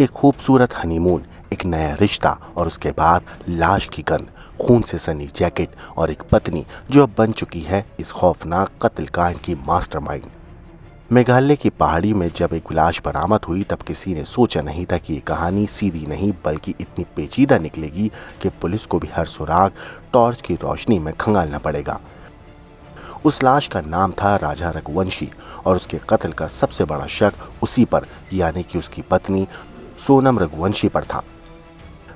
एक खूबसूरत हनीमून, एक नया रिश्ता और उसके बाद लाश की गंध, खून से सनी जैकेट और एक पत्नी जो अब बन चुकी है इस खौफनाक कत्लकांड की मास्टरमाइंड। मेघालय की पहाड़ी में जब एक लाश बरामद हुई तब किसी ने सोचा नहीं था कि ये कहानी सीधी नहीं बल्कि इतनी पेचीदा निकलेगी कि पुलिस को भी हर सुराग टॉर्च की रोशनी में खंगालना पड़ेगा। उस लाश का नाम था राजा रघुवंशी और उसके कत्ल का सबसे बड़ा शक उसी पर यानी कि उसकी पत्नी सोनम रघुवंशी पर था।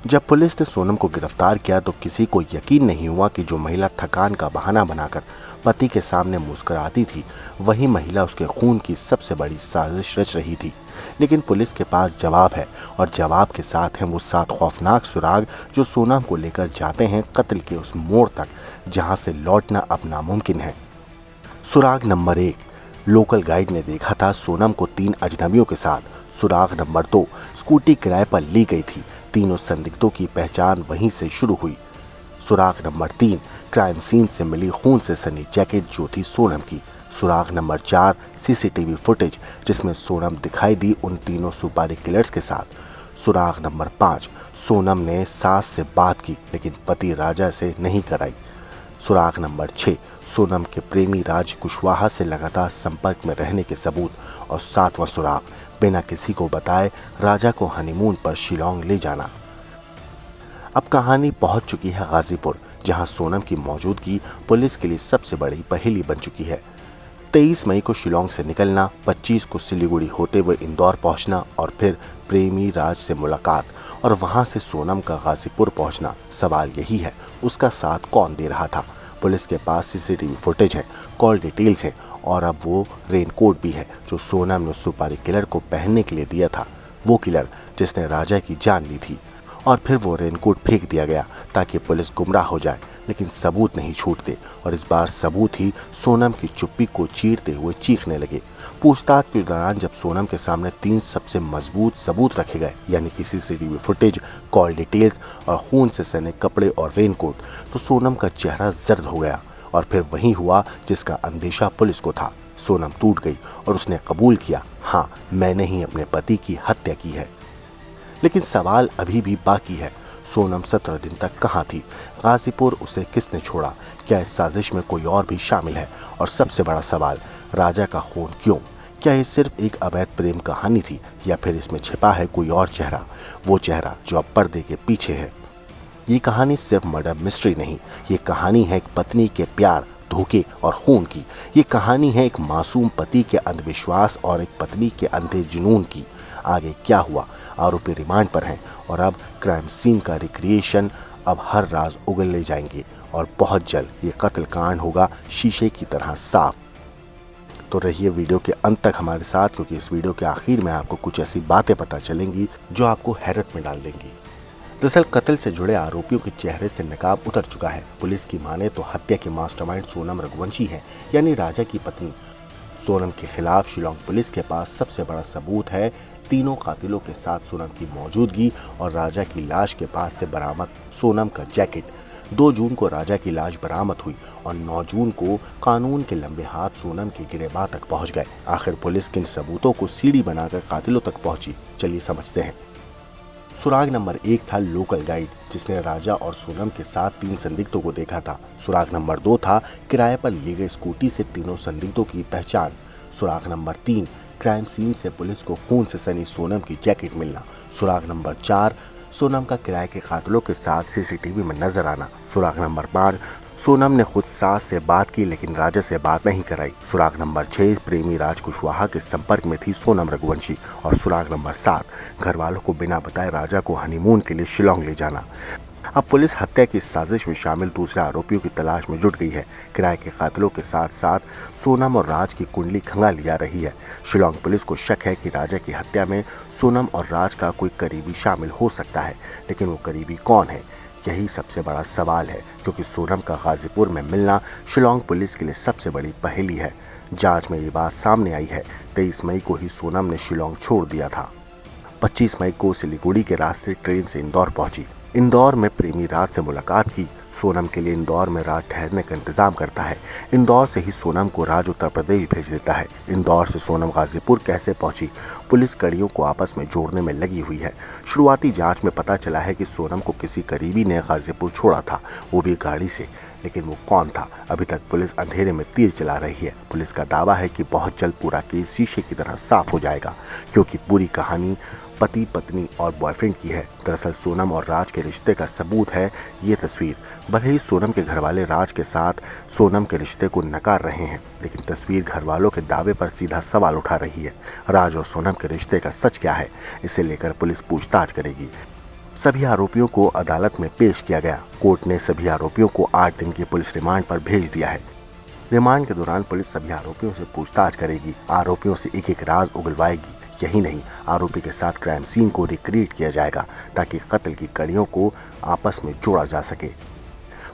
जब पुलिस ने सोनम को गिरफ्तार किया तो किसी को यकीन नहीं हुआ कि जो महिला थकान का बहाना बनाकर पति के सामने मुस्कुराती थी वही महिला उसके खून की सबसे बड़ी साजिश रच रही थी। लेकिन पुलिस के पास जवाब है और जवाब के साथ हैं वो 7 खौफनाक सुराग जो सोनम को लेकर जाते हैं कत्ल के उस मोड़ तक जहां से लौटना अब नामुमकिन है। सुराग नंबर 1, लोकल गाइड ने देखा था सोनम को 3 अजनबियों के साथ। सुराग नंबर 2, स्कूटी किराए पर ली गई थी। तीनों संदिग्धों की पहचान वहीं से शुरू हुई। सुराग नंबर 3, क्राइम सीन से मिली खून से सनी जैकेट जो थी सोनम की। सुराग नंबर 4, सीसीटीवी फुटेज जिसमें सोनम दिखाई दी उन तीनों सुपारी किलर्स के साथ। सुराग नंबर 5, सोनम ने सास से बात की लेकिन पति राजा से नहीं कराई। सुराग नंबर 6, सोनम के प्रेमी राज कुशवाहा से लगातार संपर्क में रहने के सबूत। और 7वां सुराग, बिना किसी को बताए राजा को हनीमून पर शिलोंग ले जाना। अब कहानी पहुंच चुकी है गाजीपुर, जहां सोनम की मौजूदगी पुलिस के लिए सबसे बड़ी पहेली बन चुकी है। 23 मई को शिलोंग से निकलना, 25 को सिलीगुड़ी होते हुए इंदौर पहुंचना और फिर प्रेमी राज से मुलाकात और वहां से सोनम का गाजीपुर पहुंचना। सवाल यही है, उसका साथ कौन दे रहा था? पुलिस के पास सीसीटीवी फुटेज है, कॉल डिटेल्स है और अब वो रेनकोट भी है जो सोनम ने सुपारी किलर को पहनने के लिए दिया था। वो किलर जिसने राजा की जान ली थी। और फिर वो रेनकोट फेंक दिया गया ताकि पुलिस गुमराह हो जाए, लेकिन सबूत नहीं छूटते और इस बार सबूत ही सोनम की चुप्पी को चीरते हुए चीखने लगे। पूछताछ के दौरान जब सोनम के सामने 3 सबसे मजबूत सबूत रखे गए यानी कि सीसीटीवी फुटेज, कॉल डिटेल्स और खून से सने कपड़े और रेनकोट, तो सोनम का चेहरा जर्द हो गया। और फिर वही हुआ जिसका अंदेशा पुलिस को था। सोनम टूट गई और उसने कबूल किया, हाँ मैंने ही अपने पति की हत्या की है। लेकिन सवाल अभी भी बाकी है, सोनम 17 दिन तक कहाँ थी? गाजीपुर उसे किसने छोड़ा? क्या इस साजिश में कोई और भी शामिल है? और सबसे बड़ा सवाल, राजा का खून क्यों? क्या ये सिर्फ एक अवैध प्रेम कहानी थी या फिर इसमें छिपा है कोई और चेहरा, वो चेहरा जो अब पर्दे के पीछे है? ये कहानी सिर्फ मर्डर मिस्ट्री नहीं, ये कहानी है एक पत्नी के प्यार, धोखे और खून की। ये कहानी है एक मासूम पति के अंधविश्वास और एक पत्नी के अंधे जुनून की। आगे क्या हुआ? आरोपी रिमांड पर हैं और अब क्राइम सीन का रिक्रिएशन, अब हर राज उगल ले जाएंगे और बहुत जल्द ये कत्ल कांड होगा शीशे की तरह साफ। तो रहिए वीडियो के अंत तक हमारे साथ, क्योंकि इस वीडियो के आखिर में आपको कुछ ऐसी बातें पता चलेंगी जो आपको हैरत में डाल देंगी। दरअसल कत्ल से जुड़े आरोपियों के चेहरे से नकाब उतर चुका है। पुलिस की माने तो हत्या के मास्टरमाइंड सोनम रघुवंशी है यानी राजा की पत्नी। सोनम के खिलाफ शिलोंग पुलिस के पास सबसे बड़ा सबूत है तीनों कातिलों के साथ सोनम की मौजूदगी और राजा की लाश के पास से बरामद सोनम का जैकेट। 2 जून को राजा की लाश बरामद हुई और 9 जून को कानून के लंबे हाथ सोनम के गिरेबान तक पहुंच गए। आखिर पुलिस किन सबूतों को सीढ़ी बनाकर कातिलों तक पहुंची, चलिए समझते हैं। सुराग नंबर 1 था लोकल गाइड जिसने राजा और सोनम के साथ 3 संदिग्धों को देखा था। सुराग नंबर 2 था किराए पर ली गई स्कूटी से तीनों संदिग्धों की पहचान। सुराग नंबर 3, क्राइम सीन से पुलिस को खून से सनी सोनम की जैकेट मिलना। सुराग नंबर 4, सोनम का किराए के कातिलों के साथ सीसीटीवी में नजर आना। सुराग नंबर 5, सोनम ने खुद सास से बात की लेकिन राजा से बात नहीं कराई। सुराग नंबर 6, प्रेमी राज कुशवाहा के संपर्क में थी सोनम रघुवंशी। और सुराग नंबर 7, घर वालों को बिना बताए राजा को हनीमून के लिए शिलोंग ले जाना। अब पुलिस हत्या की साजिश में शामिल दूसरे आरोपियों की तलाश में जुट गई है। किराए के कातिलों के साथ साथ सोनम और राज की कुंडली खंगाली जा रही है। शिलोंग पुलिस को शक है कि राजा की हत्या में सोनम और राज का कोई करीबी शामिल हो सकता है, लेकिन वो करीबी कौन है, यही सबसे बड़ा सवाल है, क्योंकि सोनम का गाजीपुर में मिलना शिलोंग पुलिस के लिए सबसे बड़ी पहेली है। जांच में ये बात सामने आई है। 23 मई को ही सोनम ने शिलोंग छोड़ दिया था। 25 मई को सिलीगुड़ी के रास्ते ट्रेन से इंदौर पहुंची। इंदौर में प्रेमी राज से मुलाकात की। सोनम के लिए इंदौर में रात ठहरने का इंतजाम करता है। इंदौर से ही सोनम को राज उत्तर प्रदेश भेज देता है। इंदौर से सोनम गाजीपुर कैसे पहुंची, पुलिस कड़ियों को आपस में जोड़ने में लगी हुई है। शुरुआती जांच में पता चला है कि सोनम को किसी करीबी ने गाजीपुर छोड़ा था, वो भी गाड़ी से। लेकिन वो कौन था, अभी तक पुलिस अंधेरे में तीर चला रही है। पुलिस का दावा है कि बहुत जल्द पूरा केस शीशे की तरह साफ हो जाएगा, क्योंकि पूरी कहानी पति, पत्नी और बॉयफ्रेंड की है। दरअसल सोनम और राज के रिश्ते का सबूत है ये तस्वीर। भले ही सोनम के घरवाले राज के साथ सोनम के रिश्ते को नकार रहे हैं, लेकिन तस्वीर घरवालों के दावे पर सीधा सवाल उठा रही है। राज और सोनम के रिश्ते का सच क्या है, इसे लेकर पुलिस पूछताछ करेगी। सभी आरोपियों को अदालत में पेश किया गया। कोर्ट ने सभी आरोपियों को 8 दिन की पुलिस रिमांड पर भेज दिया है। रिमांड के दौरान पुलिस सभी आरोपियों से पूछताछ करेगी, आरोपियों से एक एक राज उगलवाएगी। यही नहीं, आरोपी के साथ क्राइम सीन को रिक्रिएट किया जाएगा ताकि कत्ल की कड़ियों को आपस में जोड़ा जा सके।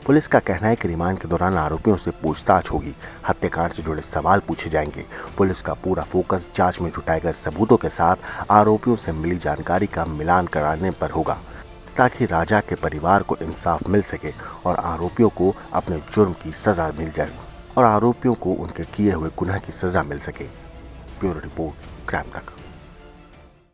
पुलिस का कहना है कि रिमांड के दौरान आरोपियों से पूछताछ होगी, हत्याकांड से जुड़े सवाल पूछे जाएंगे। पुलिस का पूरा फोकस जांच में जुटाए गए सबूतों के साथ आरोपियों से मिली जानकारी का मिलान कराने पर होगा, ताकि राजा के परिवार को इंसाफ मिल सके और आरोपियों को अपने जुर्म की सजा मिल जाए और आरोपियों को उनके किए हुए गुनाह की सजा मिल सके। ब्यूरो रिपोर्ट, क्राइम तक।